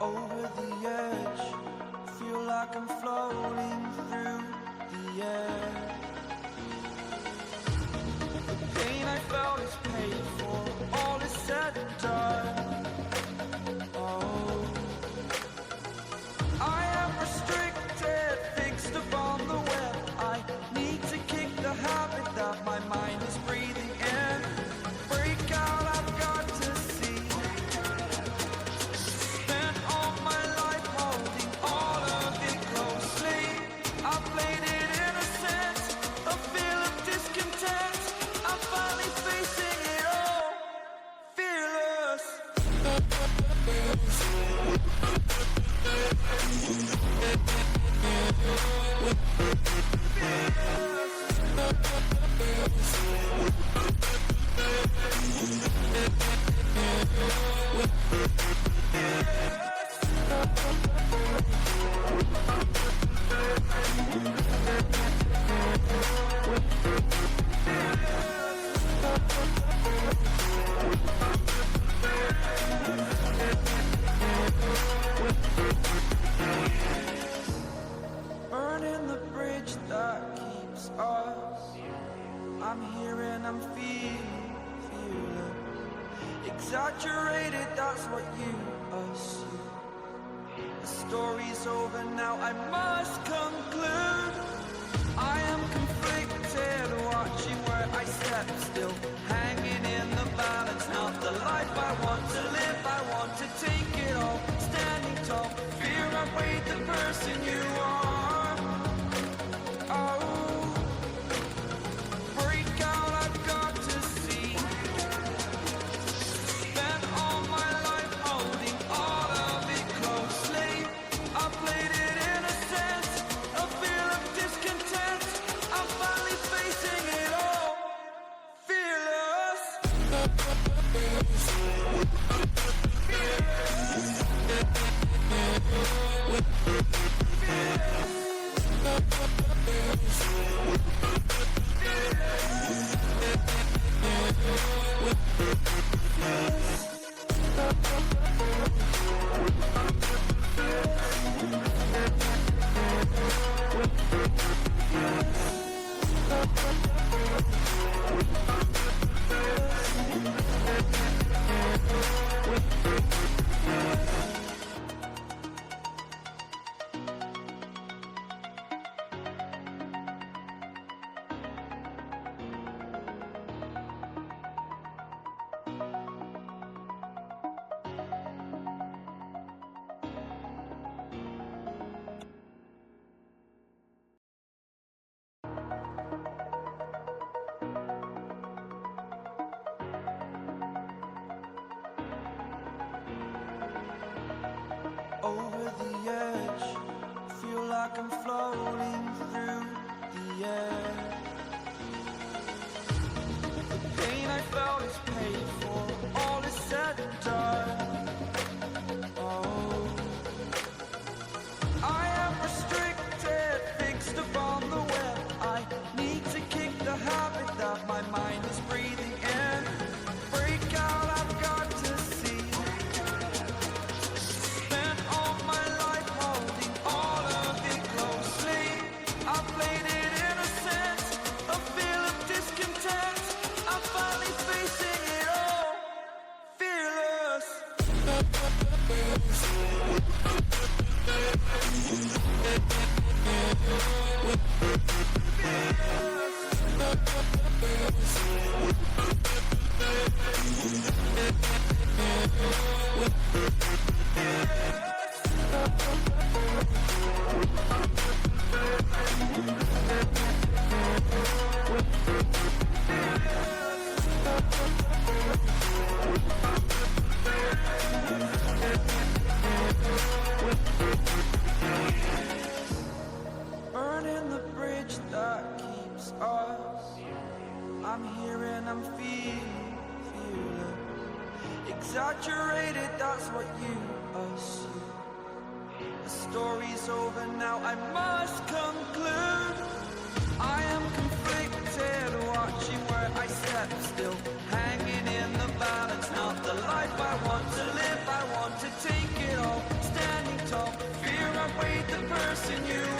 over the edge. Feel like I'm floating through the air. The pain I felt is paid for, all is said and done. Oh, I am restricted, fixed upon the web. I need to kick the habit that my mind is breathing in. Break out, I've got to see. Spent all my life holding all of it closely. I played it innocent, a feel of discontent. I'm finally facing it all, fearless. Burning the bridge that keeps us. I'm here and I'm feeling exaggerated, that's what you assume. The story's over now, I must conclude. I am conflicted, watching where I step still, hanging in the balance. Not the life I want to live, I want to take it all. Standing tall, fear I weighed the person you are. Oh, break out, I've got to see. Spent all my life holding all of it closely. I played it innocent, a feel of discontent. I'm finally facing it all, fearless. Over the edge, feel like I'm floating through the air. The pain I felt is paid for, all is said and done. Oh, I am restricted, fixed upon the web. I need to kick the habit that my mind is breathing in. Break out, I've got to see. Spent all my life holding all of it closely. I played it innocent, a feel of discontent. I'm finally facing it all, fearless. Burning the bridge that keeps us. I'm here and I'm feeling exaggerated, that's what you assume. The story's over now, I must conclude. I am conflicted, watching where I step still, hanging in the balance. Not the life I want to live, I want to take it all. missing you.